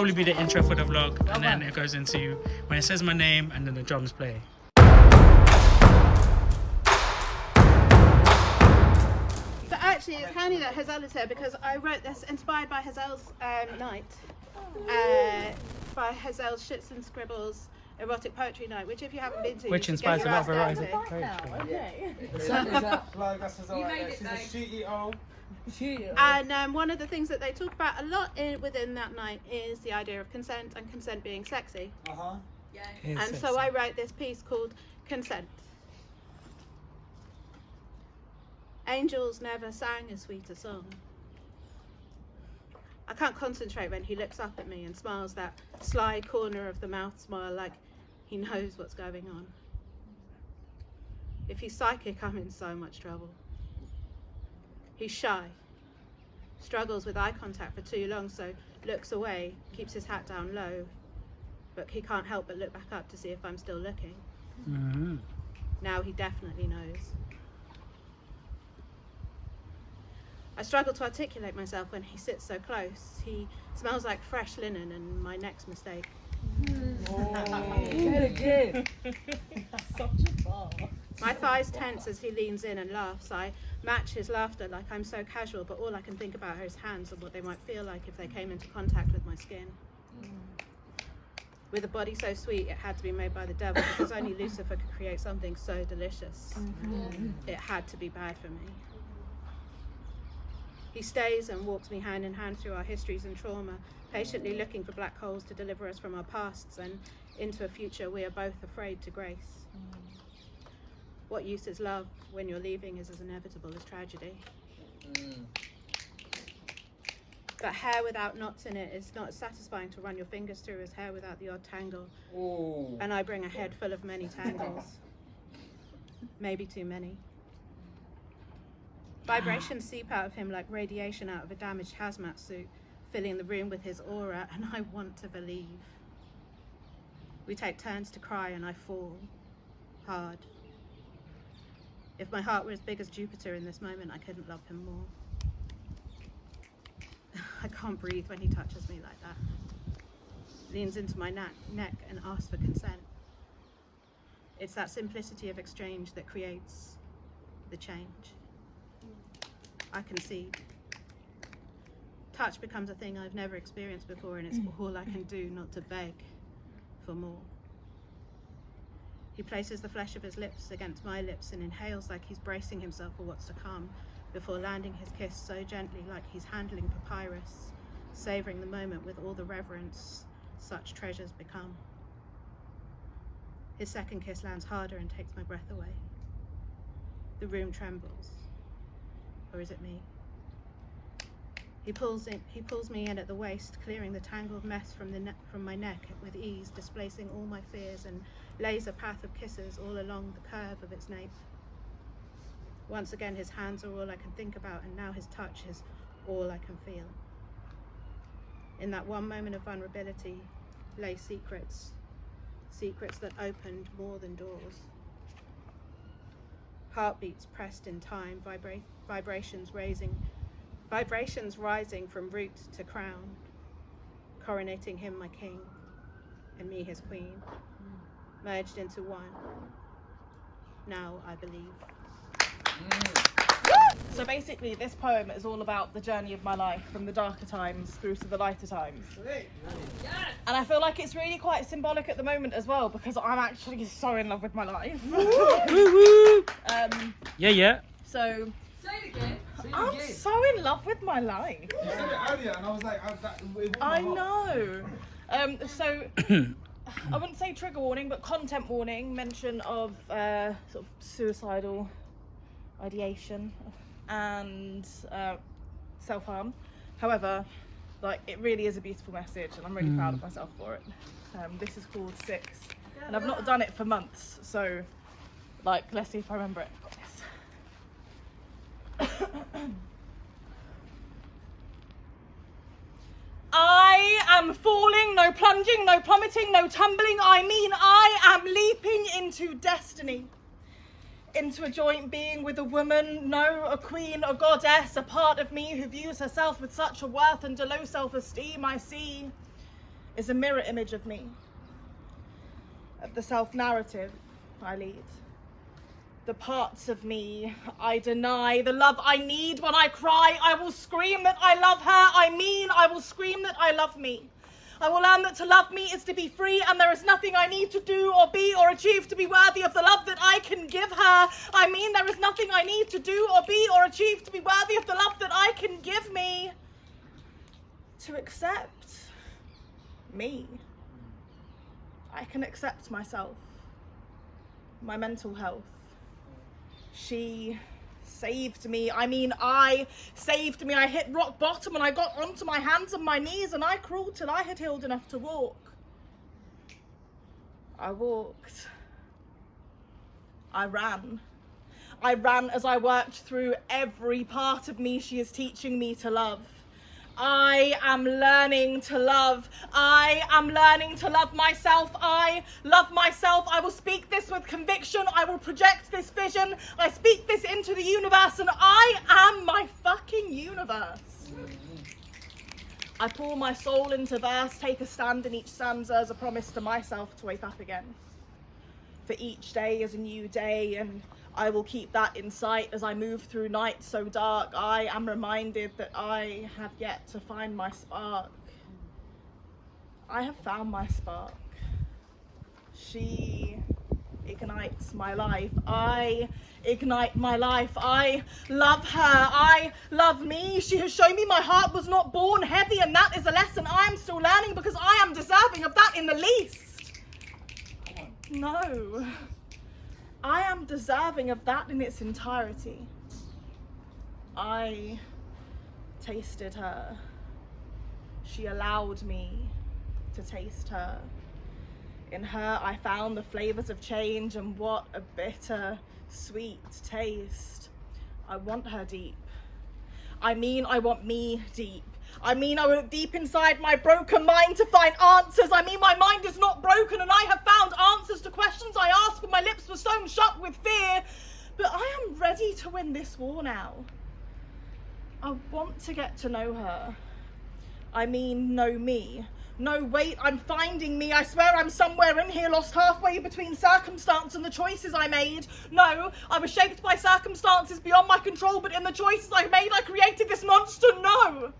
probably be the intro for the vlog, and then it goes into when it says my name and then the drums play. So actually, it's handy that Hazel is here because I wrote this inspired by Hazel's night, by Hazel's Shits and Scribbles erotic poetry night, which if you haven't been to, Which you should inspires get a your lot of ass erotic down to. poetry. And one of the things that they talk about a lot within that night is the idea of consent and consent being sexy. And so I wrote this piece called Consent. Angels never sang a sweeter song. I can't concentrate when he looks up at me and smiles that sly corner of the mouth smile like he knows what's going on. If he's psychic, I'm in so much trouble. He's shy, struggles with eye contact for too long, so looks away, keeps his hat down low, but he can't help but look back up to see if I'm still looking. Mm-hmm. Now he definitely knows. I struggle to articulate myself when he sits so close. He smells like fresh linen and my next mistake. My thighs tense as he leans in and laughs. I match his laughter like I'm so casual, but all I can think about are his hands and what they might feel like if they came into contact with my skin. With a body so sweet, it had to be made by the devil, because only Lucifer could create something so delicious. It had to be bad for me. He stays and walks me hand in hand through our histories and trauma, patiently looking for black holes to deliver us from our pasts and into a future we are both afraid to grace. What use is love when your leaving is as inevitable as tragedy? But hair without knots in it is not as satisfying to run your fingers through as hair without the odd tangle. And I bring a head full of many tangles. Maybe too many. Vibrations seep out of him like radiation out of a damaged hazmat suit, filling the room with his aura, and I want to believe. We take turns to cry and I fall hard. If my heart were as big as Jupiter in this moment, I couldn't love him more. I can't breathe when he touches me like that. Leans into my neck and asks for consent. It's that simplicity of exchange that creates the change. I concede. Touch becomes a thing I've never experienced before, and it's all I can do not to beg for more. He places the flesh of his lips against my lips and inhales like he's bracing himself for what's to come, before landing his kiss so gently like he's handling papyrus, savouring the moment with all the reverence such treasures become. His second kiss lands harder and takes my breath away. The room trembles. Or is it me? He pulls me in at the waist, clearing the tangled mess from my neck with ease, displacing all my fears, and lays a path of kisses all along the curve of its nape. Once again, his hands are all I can think about, and now his touch is all I can feel. In that one moment of vulnerability lay secrets that opened more than doors. Heartbeats pressed in time, vibrations rising from root to crown, coronating him my king and me his queen, merged into one. Now I believe. So basically this poem is all about the journey of my life from the darker times through to the lighter times. And I feel like it's really quite symbolic at the moment as well, because I'm actually so in love with my life. Yeah. So Say it again. I'm so in love with my life. You said it earlier and I was like, I know. So I wouldn't say trigger warning, but content warning, mention of sort of suicidal ideation and self-harm. However, like, it really is a beautiful message and I'm really proud of myself for it. This is called 6 and I've not done it for months, so like, let's see if I remember it. Got this. I am falling, no plunging, no plummeting, no tumbling. I mean, I am leaping into destiny, into a joint being with a woman, no, a queen, a goddess, a part of me who views herself with such a worth and a low self-esteem. I see is a mirror image of me, of the self-narrative I lead. The parts of me I deny, the love I need. When I cry, I will scream that I love her. I will scream that I love me. I will learn that to love me is to be free, and there is nothing I need to do or be or achieve to be worthy of the love that I can give her. There is nothing I need to do or be or achieve to be worthy of the love that I can give me. To accept me. I can accept myself, my mental health. She saved me. I saved me. I hit rock bottom and I got onto my hands and my knees and I crawled till I had healed enough to walk. I walked. I ran. I ran as I worked through every part of me she is teaching me to love. I am learning to love. I am learning to love myself. I love myself. I will speak this with conviction. I will project this vision. I speak this into the universe, and I am my fucking universe. I pour my soul into verse, take a stand in each stanza as a promise to myself to wake up again. For each day is a new day, and I will keep that in sight as I move through nights so dark. I am reminded that I have yet to find my spark. I have found my spark. She ignites my life. I ignite my life. I love her. I love me. She has shown me my heart was not born heavy, and that is a lesson I am still learning because I am deserving of that in the least. No. I am deserving of that in its entirety. I tasted her. She allowed me to taste her. In her, I found the flavors of change, and what a bitter, sweet taste. I want her deep. I want me deep. I want deep inside my broken mind to find answers. My mind is not broken, and I have found answers to questions I asked when my lips were sewn shut with fear. But I am ready to win this war now. I want to get to know her. Know me. No, wait, I'm finding me. I swear I'm somewhere in here, lost halfway between circumstance and the choices I made. No, I was shaped by circumstances beyond my control, but in the choices I made, I created this monster. No.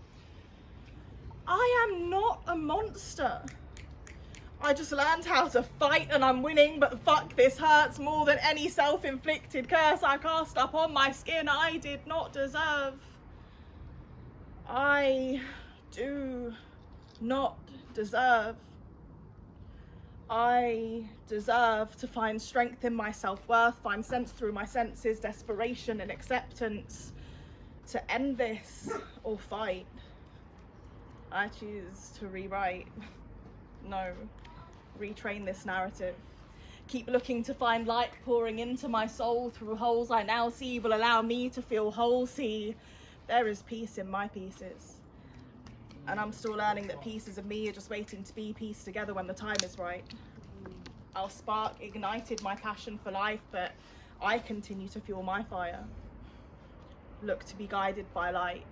I am not a monster. I just learned how to fight and I'm winning, but fuck, this hurts more than any self-inflicted curse I cast upon my skin I did not deserve. I do not deserve. I deserve to find strength in my self-worth, find sense through my senses, desperation and acceptance, to end this or fight. I choose to rewrite, no, retrain this narrative. Keep looking to find light pouring into my soul through holes I now see will allow me to feel whole. See, there is peace in my pieces. And I'm still learning that pieces of me are just waiting to be pieced together when the time is right. Our spark ignited my passion for life, but I continue to fuel my fire. Look to be guided by light.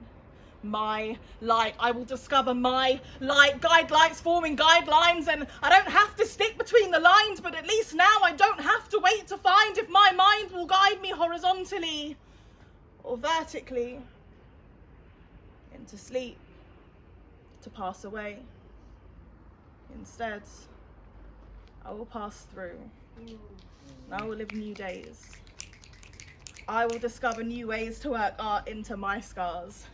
My light, I will discover my light. Guide lights forming guidelines, and I don't have to stick between the lines, but at least now I don't have to wait to find if my mind will guide me horizontally or vertically into sleep, to pass away. Instead, I will pass through, and I will live new days. I will discover new ways to work art into my scars.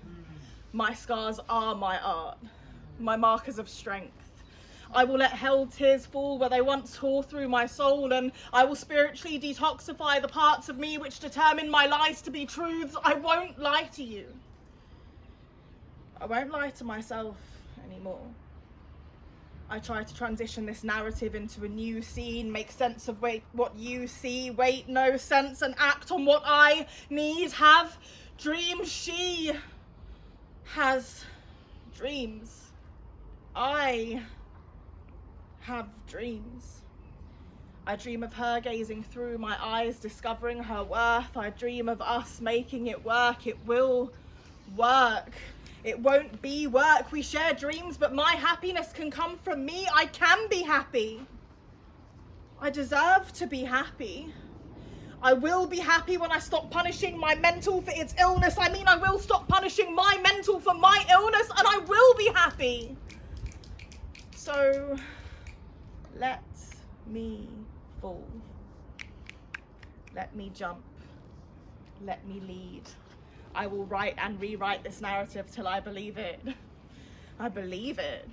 My scars are my art, my markers of strength. I will let held tears fall where they once tore through my soul, and I will spiritually detoxify the parts of me which determine my lies to be truths. I won't lie to you. I won't lie to myself anymore. I try to transition this narrative into a new scene, make sense of what you see, wait, no sense, and act on what I need, have dreams. She has dreams. I have dreams. I dream of her gazing through my eyes, discovering her worth. I dream of us making it work. It will work. It won't be work. We share dreams, but my happiness can come from me. I can be happy. I deserve to be happy. I will be happy when I stop punishing my mental for its illness. I mean, I will stop punishing my mental for my illness, and I will be happy. So, let me fall. Let me jump. Let me lead. I will write and rewrite this narrative till I believe it. I believe it.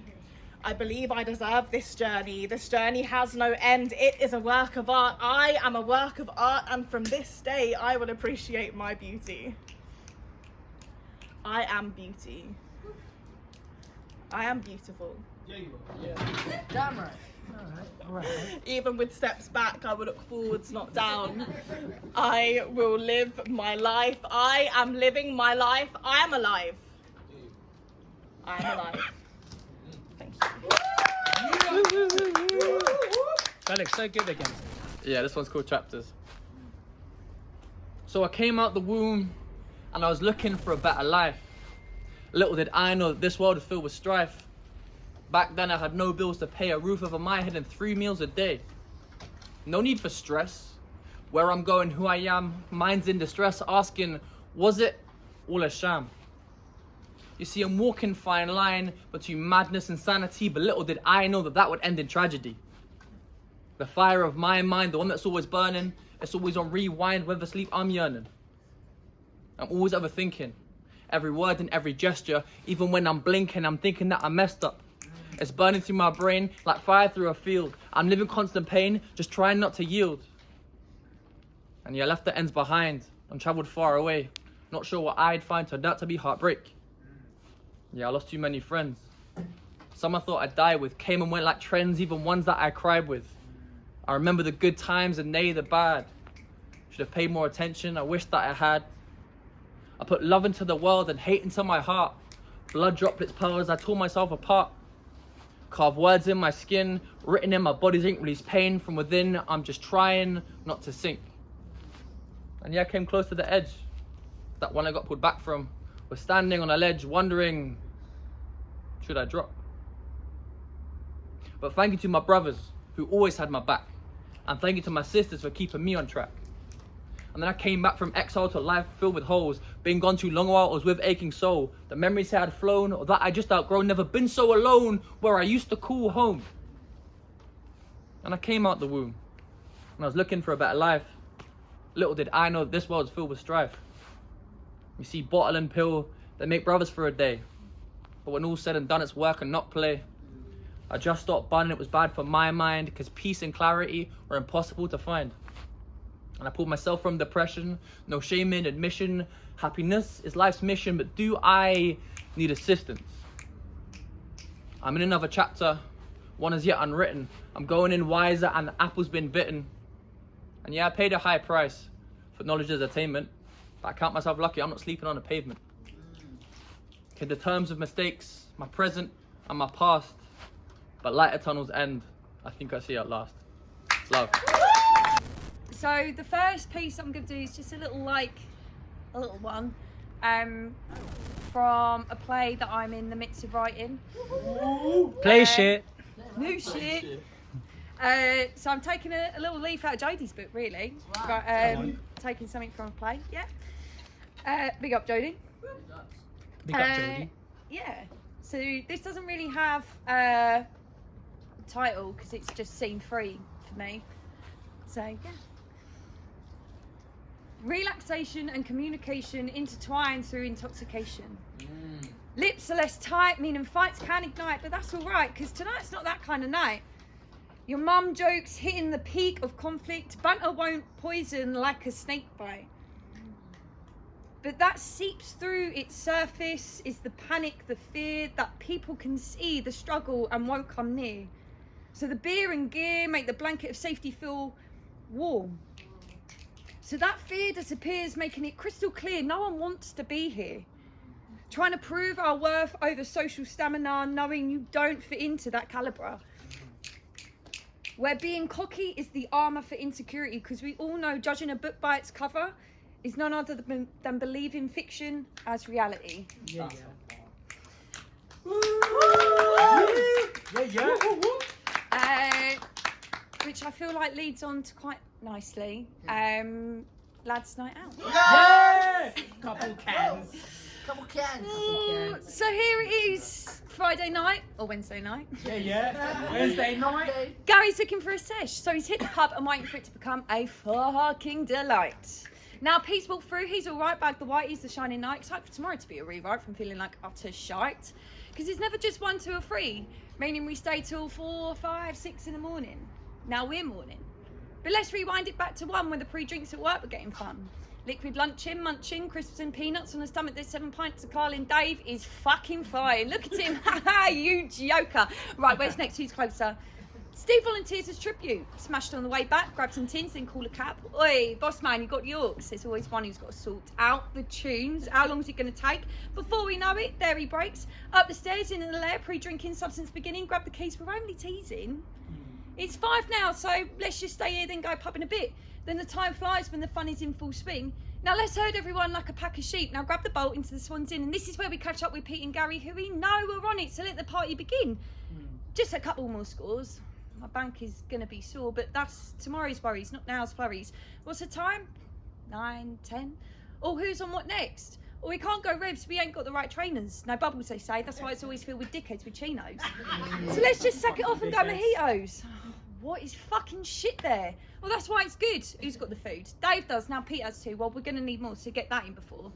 I believe I deserve this journey. This journey has no end. It is a work of art. I am a work of art, and from this day, I will appreciate my beauty. I am beauty. I am beautiful. Yeah, you are. Yeah. Damn right. All right. Even with steps back, I will look forwards, not down. I will live my life. I am living my life. I am alive. I am alive. Thank you. Alex, so good again. Yeah, this one's called Chapters. So I came out the womb and I was looking for a better life. Little did I know that this world is filled with strife. Back then I had no bills to pay, a roof over my head and 3 meals a day. No need for stress. Where I'm going, who I am, mind's in distress, asking, was it all a sham? You see, I'm walking fine line between madness and sanity, but little did I know that that would end in tragedy. The fire of my mind, the one that's always burning, it's always on rewind, whether sleep I'm yearning. I'm always overthinking, every word and every gesture, even when I'm blinking, I'm thinking that I messed up. It's burning through my brain like fire through a field. I'm living constant pain, just trying not to yield. And yeah, I left the ends behind and travelled far away. Not sure what I'd find, turned out to be heartbreak. Yeah, I lost too many friends. Some I thought I'd die with, came and went like trends, even ones that I cried with. I remember the good times and they the bad. Should have paid more attention, I wish that I had. I put love into the world and hate into my heart. Blood droplets pearl as I tore myself apart. Carved words in my skin, written in my body's ink, release pain from within. I'm just trying not to sink. And yeah, I came close to the edge. That one I got pulled back from. Was standing on a ledge, wondering, should I drop? But thank you to my brothers, who always had my back. And thank you to my sisters for keeping me on track. And then I came back from exile to a life filled with holes. Been gone too long a while, I was with aching soul. The memories had flown, or that I just outgrown. Never been so alone, where I used to call home. And I came out the womb, and I was looking for a better life. Little did I know that this world's filled with strife. You see, bottle and pill, they make brothers for a day. But when all's said and done, it's work and not play. I just stopped bun, it was bad for my mind, because peace and clarity were impossible to find. And I pulled myself from depression, no shame in admission. Happiness is life's mission, but do I need assistance? I'm in another chapter, one is yet unwritten. I'm going in wiser and the apple's been bitten. And yeah, I paid a high price for knowledge as attainment, but I count myself lucky I'm not sleeping on the pavement. Okay, the terms of mistakes, my present and my past, but lighter tunnels end, I think I see at last. Love. So the first piece I'm going to do is just a little one from a play that I'm in the midst of writing. Play shit. New shit. So I'm taking a little leaf out of Jodie's book, really. Wow. But taking something from a play, yeah. Big up, Jodie. Big up, Jodie. Yeah. So this doesn't really have a title because it's just scene 3 for me. So yeah. Relaxation and communication intertwined through intoxication. Lips are less tight, meaning fights can ignite, but that's all right, because tonight's not that kind of night. Your mum jokes hitting the peak of conflict. Banter won't poison like a snake bite. But that seeps through its surface is the panic, the fear that people can see the struggle and won't come near. So the beer and gear make the blanket of safety feel warm. So that fear disappears, making it crystal clear no one wants to be here. Trying to prove our worth over social stamina, knowing you don't fit into that calibre. Where being cocky is the armour for insecurity, because we all know judging a book by its cover is none other than believing fiction as reality. Yeah. Which I feel like leads on to quite nicely. Lads' night out. Yeah! Couple cans. So here it is, Friday night or Wednesday night. Yeah. Wednesday night. Gary's looking for a sesh, so he's hit the pub and waiting for it to become a fucking delight. Now Pete's walked through, he's alright, bagged the whiteys, the shining night. Excited for tomorrow to be a rewrite from feeling like utter shite. Because it's never just 1, 2 or 3, meaning we stay till 4, 5, 6 in the morning. Now we're morning. But let's rewind it back to 1 when the pre-drinks at work were getting fun. Liquid lunching, munching, crisps and peanuts on a stomach there's 7 pints of Carlin. Dave is fucking flying. Look at him. Haha, you joker. Right, where's next? Who's closer? Steve volunteers as tribute. Smashed on the way back, grabbed some tins, then call a cab. Oi, boss man, you got Yorks. There's always one who's got to sort out the tunes. How long's it going to take? Before we know it, there he breaks. Up the stairs, in the lair, pre-drinking, substance beginning. Grab the keys, we're only teasing. It's 5 now, so let's just stay here, then go pub in a bit. Then the time flies when the fun is in full swing. Now let's herd everyone like a pack of sheep. Now grab the bolt into the Swan's Inn, and this is where we catch up with Pete and Gary, who we know are on it, so let the party begin. Just a couple more scores. My bank is gonna be sore, but that's tomorrow's worries, not now's flurries. What's the time? 9, 10? Oh, who's on what next? Well, we can't go revs, we ain't got the right trainers. No bubbles, they say, that's why it's always filled with dickheads with chinos. So let's just sack it off and go mojitos. What is fucking shit there? Well, that's why it's good. Who's got the food? Dave does, now Pete has too. Well, we're gonna need more, so get that in before.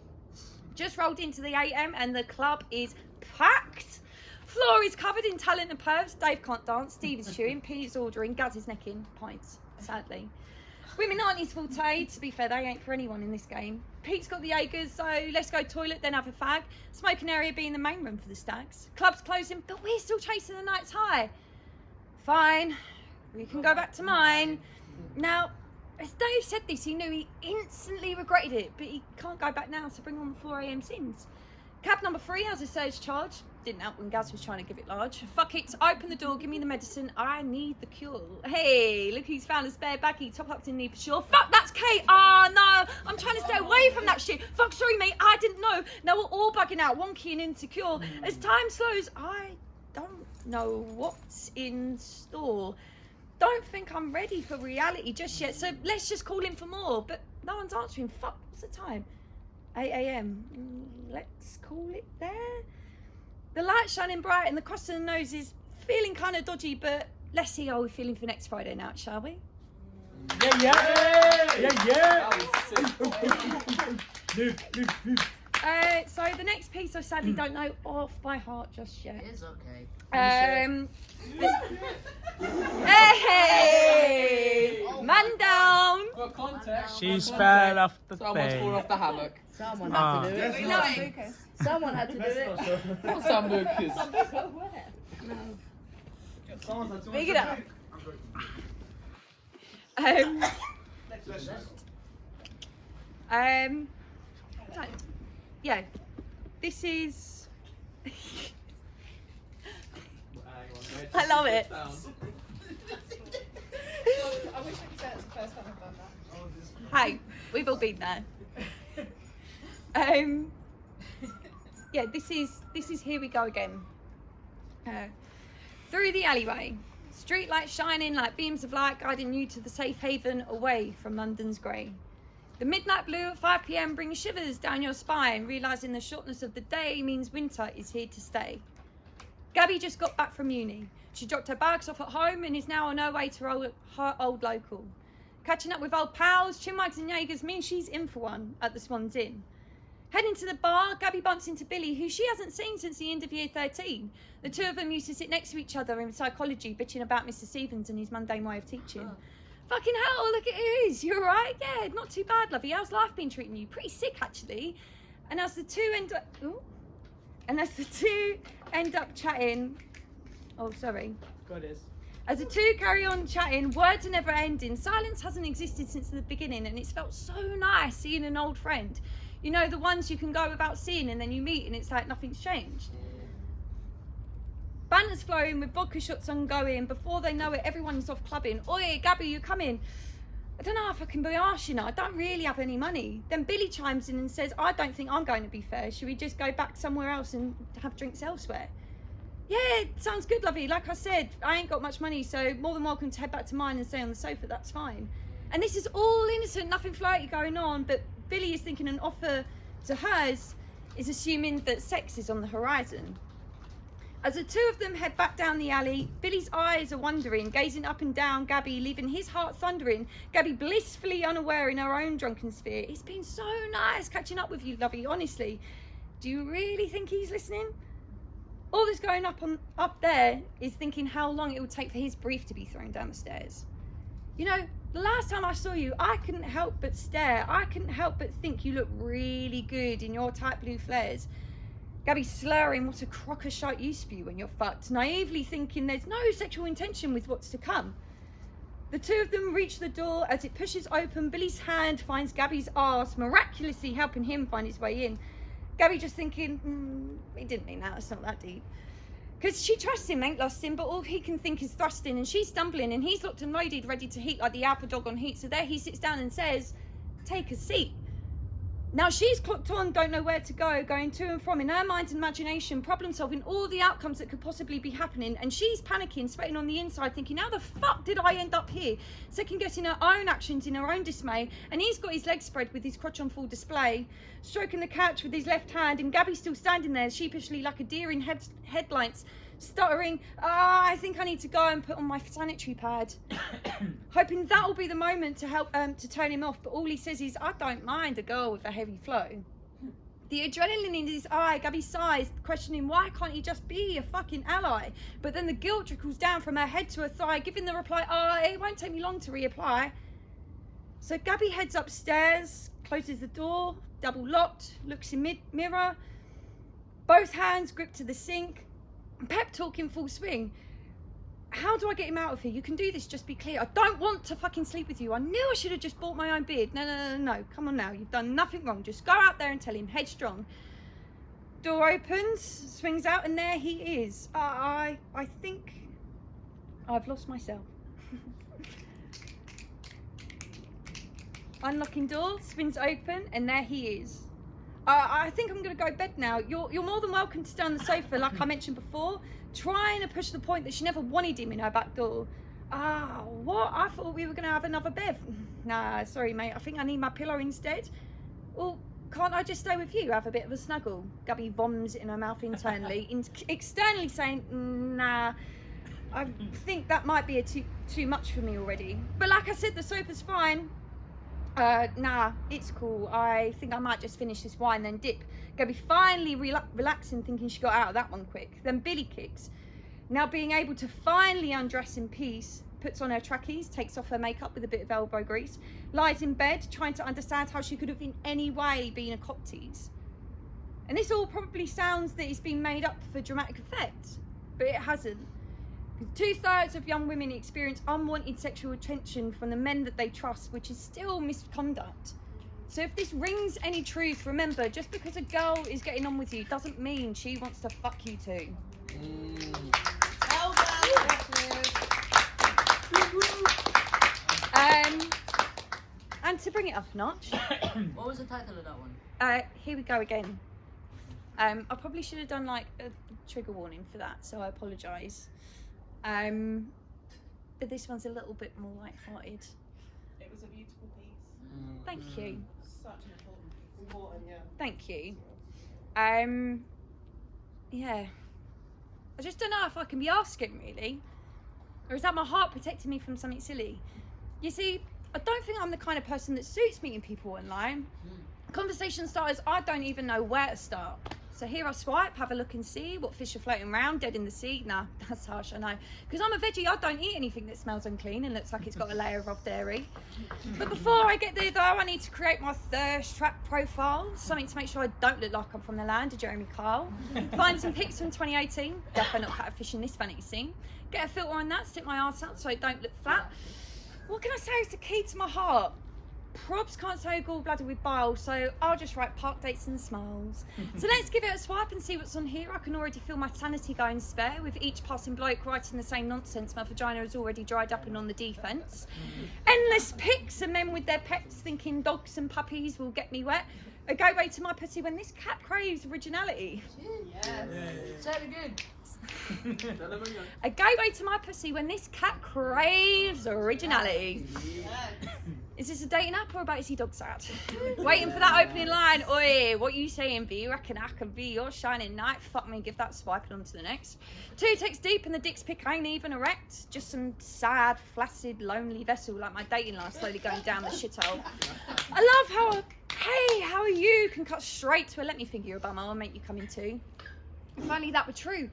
Just rolled into the AM and the club is packed. Floor is covered in talent and pervs. Dave can't dance, Steve is chewing, Pete's ordering, Gaz is necking, pints, sadly. Women aren't his forte, to be fair, they ain't for anyone in this game. Pete's got the Jaegers, so let's go toilet, then have a fag. Smoking area being the main room for the stags. Club's closing, but we're still chasing the night's high. Fine, we can go back to mine. Now, as Dave said this, he knew he instantly regretted it, but he can't go back now, so bring on the 4 AM sins. Cab number 3 has a surge charge. Didn't help when Gaz was trying to give it large. Fuck it, open the door, give me the medicine, I need the cure. Hey, look who's found a spare baggie, top up in need for sure. Fuck, that's Kate. Ah, no, I'm trying to stay away from that shit. Fuck, sorry mate, I didn't know. Now we're all bugging out, wonky and insecure. As time slows, I don't know what's in store. Don't think I'm ready for reality just yet, so let's just call in for more. But no one's answering. Fuck, what's the time? 8 AM. Let's call it there. The light's shining bright and the cross of the nose is feeling kind of dodgy, but let's see how we're feeling for next Friday night, shall we? Yeah. So the next piece I sadly don't know off by heart just yet. It is okay. Hey! Man down! For context, She's fell off the someone's fallen thing. off the hammock. Someone had to do it. No. Someone had to do it. Not some lucas. Big it up. Yeah, this is. I love it. I wish I could say it's the first time I've done that. Hey, we've all been there. Yeah, this is here we go again. Through the alleyway, street lights shining like beams of light, guiding you to the safe haven away from London's grey. The midnight blue at 5 PM brings shivers down your spine, realising the shortness of the day means winter is here to stay. Gabby just got back from uni. She dropped her bags off at home and is now on her way to her old local. Catching up with old pals, chinwags and Jaegers means she's in for one at the Swan's Inn. Heading to the bar, Gabby bumps into Billy, who she hasn't seen since the end of year 13. The two of them used to sit next to each other in psychology, bitching about Mr. Stevens and his mundane way of teaching. Fucking hell, look at who's. You alright? Yeah, not too bad, lovey. How's life been treating you? Pretty sick, actually. And as the two end up chatting... Oh, sorry. Goddess. As the two carry on chatting, words are never ending. Silence hasn't existed since the beginning, and it's felt so nice seeing an old friend. You know, the ones you can go without seeing and then you meet and it's like nothing's changed. Banter's flowing with vodka shots ongoing. Before they know it, everyone's off clubbing. Oi, Gabby, you coming? I don't know if I can be harsh, you know, I don't really have any money. Then Billy chimes in and says, I don't think I'm going to be fair. Should we just go back somewhere else and have drinks elsewhere? Yeah, sounds good, lovey. Like I said, I ain't got much money, so more than welcome to head back to mine and stay on the sofa, that's fine. And this is all innocent, nothing flirty going on, but Billy is thinking an offer to hers is assuming that sex is on the horizon. As the two of them head back down the alley, Billy's eyes are wandering, gazing up and down Gabby, leaving his heart thundering. Gabby blissfully unaware in her own drunken sphere. It's been so nice catching up with you, lovey, honestly. Do you really think he's listening? All this going up there is thinking how long it will take for his brief to be thrown down the stairs. You know, the last time I saw you, I couldn't help but stare. I couldn't help but think you look really good in your tight blue flares. Gabby slurring what a crock of shite you spew when you're fucked, naively thinking there's no sexual intention with what's to come. The two of them reach the door. As it pushes open, Billy's hand finds Gabby's arse, miraculously helping him find his way in. Gabby just thinking, he didn't mean that, it's not that deep. Because she trusts him, ain't lost him, but all he can think is thrusting, and she's stumbling, and he's locked and loaded, ready to heat like the alpha dog on heat. So there he sits down and says, take a seat. Now she's clocked on, don't know where to go, going to and from in her mind and imagination, problem solving all the outcomes that could possibly be happening, and she's panicking, sweating on the inside, thinking, how the fuck did I end up here? Second guessing her own actions in her own dismay, and he's got his legs spread with his crotch on full display, stroking the couch with his left hand, and Gabby's still standing there sheepishly like a deer in headlights, stuttering, I think I need to go and put on my sanitary pad. Hoping that will be the moment to help to turn him off, but all he says is, I don't mind a girl with a heavy flow. The adrenaline in his eye, Gabby sighs, questioning why can't he just be a fucking ally? But then the guilt trickles down from her head to her thigh, giving the reply, it won't take me long to reapply. So Gabby heads upstairs, closes the door, double locked, looks in mirror, both hands gripped to the sink, pep talk in full swing. How do I get him out of here? You can do this, just be clear. I don't want to fucking sleep with you. I knew I should have just bought my own beard. No. Come on now. You've done nothing wrong. Just go out there and tell him, headstrong. Door opens, swings out, and there he is. I think I've lost myself. Unlocking door, spins open, and there he is. I think I'm going to go to bed now. You're more than welcome to stay on the sofa, like I mentioned before, trying to push the point that she never wanted him in her back door. What? I thought we were going to have another bev. Nah, sorry, mate. I think I need my pillow instead. Well, can't I just stay with you, have a bit of a snuggle? Gabby voms in her mouth internally, externally saying, nah, I think that might be too much for me already. But like I said, the sofa's fine. Nah, it's cool. I think I might just finish this wine, then dip. Gabby finally relaxing, thinking she got out of that one quick. Then Billy kicks. Now being able to finally undress in peace, puts on her trackies, takes off her makeup with a bit of elbow grease, lies in bed trying to understand how she could have in any way been a cop tease. And this all probably sounds that it's been made up for dramatic effect, but it hasn't. 2/3 of young women experience unwanted sexual attention from the men that they trust, which is still misconduct. So if this rings any truth, remember, just because a girl is getting on with you doesn't mean she wants to fuck you too. And to bring it up a notch. What was the title of that one? Here we go again. I probably should have done like a trigger warning for that, so I apologise. But this one's a little bit more light-hearted. It was a beautiful piece. Thank you. Such an important piece. Important, yeah. Thank you. Yeah. I just don't know if I can be asking, really. Or is that my heart protecting me from something silly? You see, I don't think I'm the kind of person that suits meeting people online. Conversation starters, I don't even know where to start. So here I swipe, have a look and see what fish are floating around, dead in the sea. Nah, that's harsh, I know. Because I'm a veggie, I don't eat anything that smells unclean and looks like it's got a layer of dairy. But before I get there though, I need to create my thirst trap profile. Something to make sure I don't look like I'm from the land of Jeremy Kyle. Find some pics from 2018. Definitely not catfishing this vanity scene. Get a filter on that, stick my arse out so it don't look flat. What can I say is the key to my heart? probs can't say gallbladder with bile, so I'll just write park dates and smiles. So let's give it a swipe and see what's on here. I can already feel my sanity going spare with each passing bloke writing the same nonsense. My vagina is already dried up and on the defence. Endless pics of men with their pets thinking dogs and puppies will get me wet. A gateway to my pussy when this cat craves originality. Say it again. A gateway to my pussy when this cat craves originality. Is this a dating app or a Battersea dog sad? Waiting for that opening line. Oi, what you saying, B? You reckon I can be your shining knight? Fuck me, give that swiping on to the next. 2 texts deep and the dick's pic ain't even erect. Just some sad, flaccid, lonely vessel like my dating life slowly going down the shithole. I love how hey, how are you? Can cut straight to a let me think you're a bum, I'll make you come in too. If only that were true.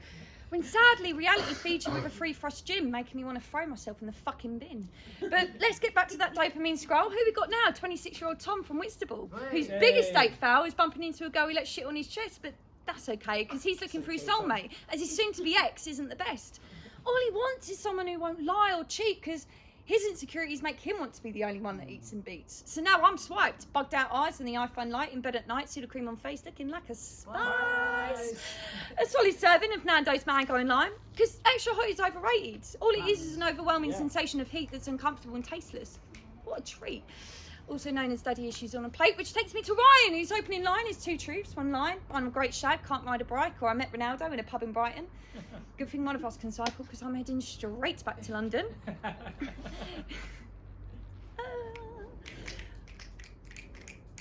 When sadly reality feeds you with a free fresh gym, making me want to throw myself in the fucking bin. But let's get back to that dopamine scroll. Who we got now? 26-year-old Tom from Whitstable, whose biggest date foul is bumping into a girl who lets shit on his chest, but that's okay, because he's looking for his soulmate, as his soon-to-be ex isn't the best. All he wants is someone who won't lie or cheat, because his insecurities make him want to be the only one that eats and beats. So now I'm swiped, bugged out eyes and the iPhone light, in bed at night, pseudo-cream on face, looking like a spice. A solid serving of Nando's mango and lime, because extra hot is overrated. All it is an overwhelming sensation of heat that's uncomfortable and tasteless. What a treat. Also known as daddy issues on a plate, which takes me to Ryan, whose opening line is 2 truths, 1 lie. I'm a great shag, can't ride a bike, or I met Ronaldo in a pub in Brighton. Good thing one of us can cycle, because I'm heading straight back to London.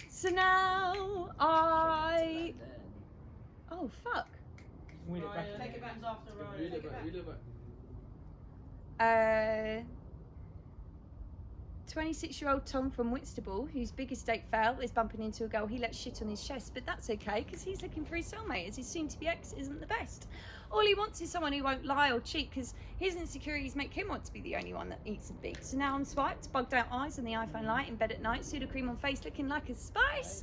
So now I... Oh, fuck. Take it back after Ryan. Read it back. 26-year-old Tom from Whitstable, whose biggest date fail is bumping into a girl he lets shit on his chest, but that's okay, because he's looking for his soulmate, as his soon-to-be ex isn't the best. All he wants is someone who won't lie or cheat, because his insecurities make him want to be the only one that eats and beats. So now I'm swiped, bugged out eyes and the iPhone light, in bed at night, pseudo-cream on face, looking like a spice.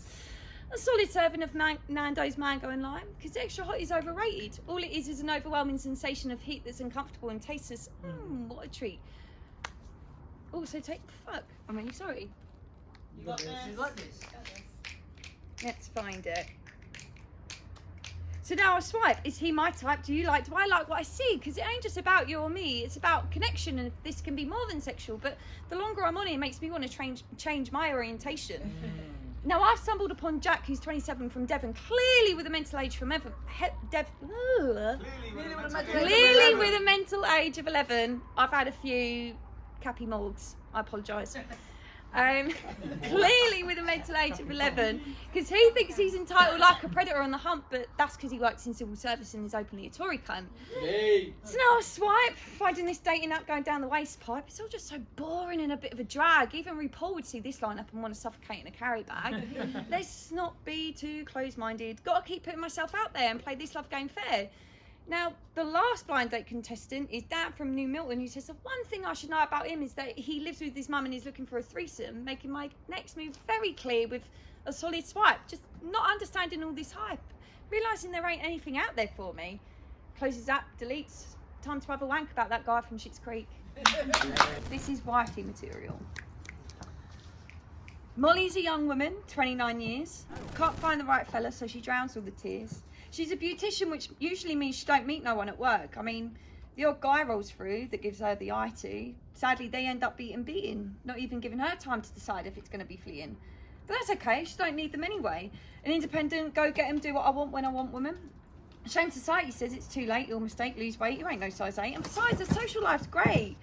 A solid serving of Nando's mango and lime, because extra hot is overrated. All it is an overwhelming sensation of heat that's uncomfortable and tasteless. What a treat. Also take fuck. I'm really sorry. You got this. She's like this. Let's find it. So now I swipe. Is he my type? Do I like what I see? Because it ain't just about you or me. It's about connection, and this can be more than sexual. But the longer I'm on it makes me want to change my orientation. Now I've stumbled upon Jack, who's 27 from Devon, clearly with a mental age from clearly with a mental age of 11. I've had a few Cappy Morgs, I apologise. Clearly with a mental age of 11, because he thinks he's entitled like a predator on the hump, but that's because he works in civil service and is openly a Tory cunt. Yay. So now I swipe, finding this dating app going down the waste pipe. It's all just so boring and a bit of a drag. Even RuPaul would see this lineup and want to suffocate in a carry bag. Let's not be too close-minded. Got to keep putting myself out there and play this love game fair. Now, the last blind date contestant is Dan from New Milton, who says the one thing I should know about him is that he lives with his mum and is looking for a threesome, making my next move very clear with a solid swipe. Just not understanding all this hype, realising there ain't anything out there for me. Closes app, deletes. Time to have a wank about that guy from Schitt's Creek. This is wifey material. Molly's a young woman, 29 years. Can't find the right fella, so she drowns all the tears. She's a beautician, which usually means she don't meet no one at work. I mean, the odd guy rolls through that gives her the eye to. Sadly, they end up beating, not even giving her time to decide if it's going to be fleeing. But that's okay, she don't need them anyway. An independent, go get 'em, do what I want when I want woman. Shame society says it's too late, your mistake, lose weight, you ain't no size 8. And besides, her social life's great.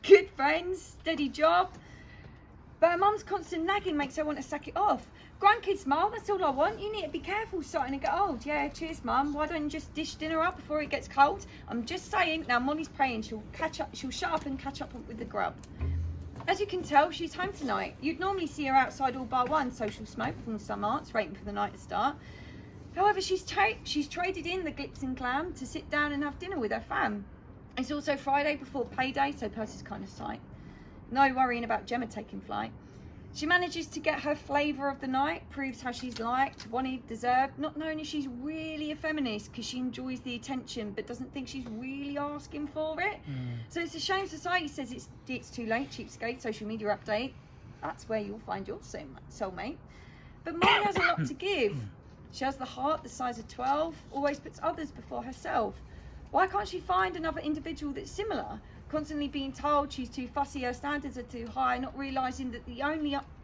Good friends, steady job. But her mum's constant nagging makes her want to sack it off. Grandkids, Mum, that's all I want. You need to be careful starting to get old. Yeah, cheers, Mum. Why don't you just dish dinner up before it gets cold? I'm just saying. Now, Molly's praying she'll shut up and catch up with the grub. As you can tell, she's home tonight. You'd normally see her outside all bar one, social smoke from some arts, waiting for the night to start. However, she's traded in the glitz and glam to sit down and have dinner with her fam. It's also Friday before payday, so purse is kind of tight. No worrying about Gemma taking flight. She manages to get her flavour of the night, proves how she's liked, wanted, deserved, not knowing if she's really a feminist because she enjoys the attention but doesn't think she's really asking for it. So it's a shame society says it's too late, cheapskate, social media update. That's where you'll find your soulmate. But Molly has a lot to give. She has the heart the size of 12, always puts others before herself. Why can't she find another individual that's similar? Constantly being told she's too fussy, her standards are too high, not realising that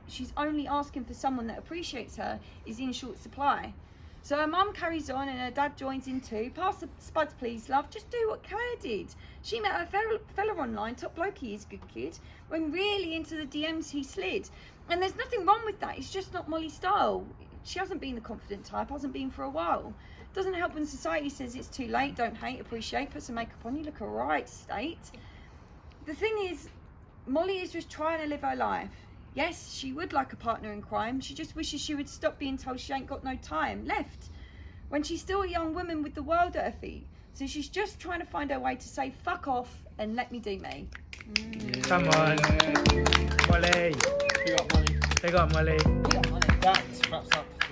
she's only asking for someone that appreciates her is in short supply. So her mum carries on and her dad joins in too. Pass the spuds please, love, just do what Claire did. She met her fella online, top bloke he is, good kid, when really into the DMs he slid. And there's nothing wrong with that, it's just not Molly's style. She hasn't been the confident type, hasn't been for a while. Doesn't help when society says it's too late, don't hate, appreciate, put some makeup on, you look alright, state. The thing is, Molly is just trying to live her life. Yes, she would like a partner in crime. She just wishes she would stop being told she ain't got no time left when she's still a young woman with the world at her feet. So she's just trying to find her way to say fuck off and let me do me. Come on. Molly. Big up, Molly. Big up, Molly. That wraps up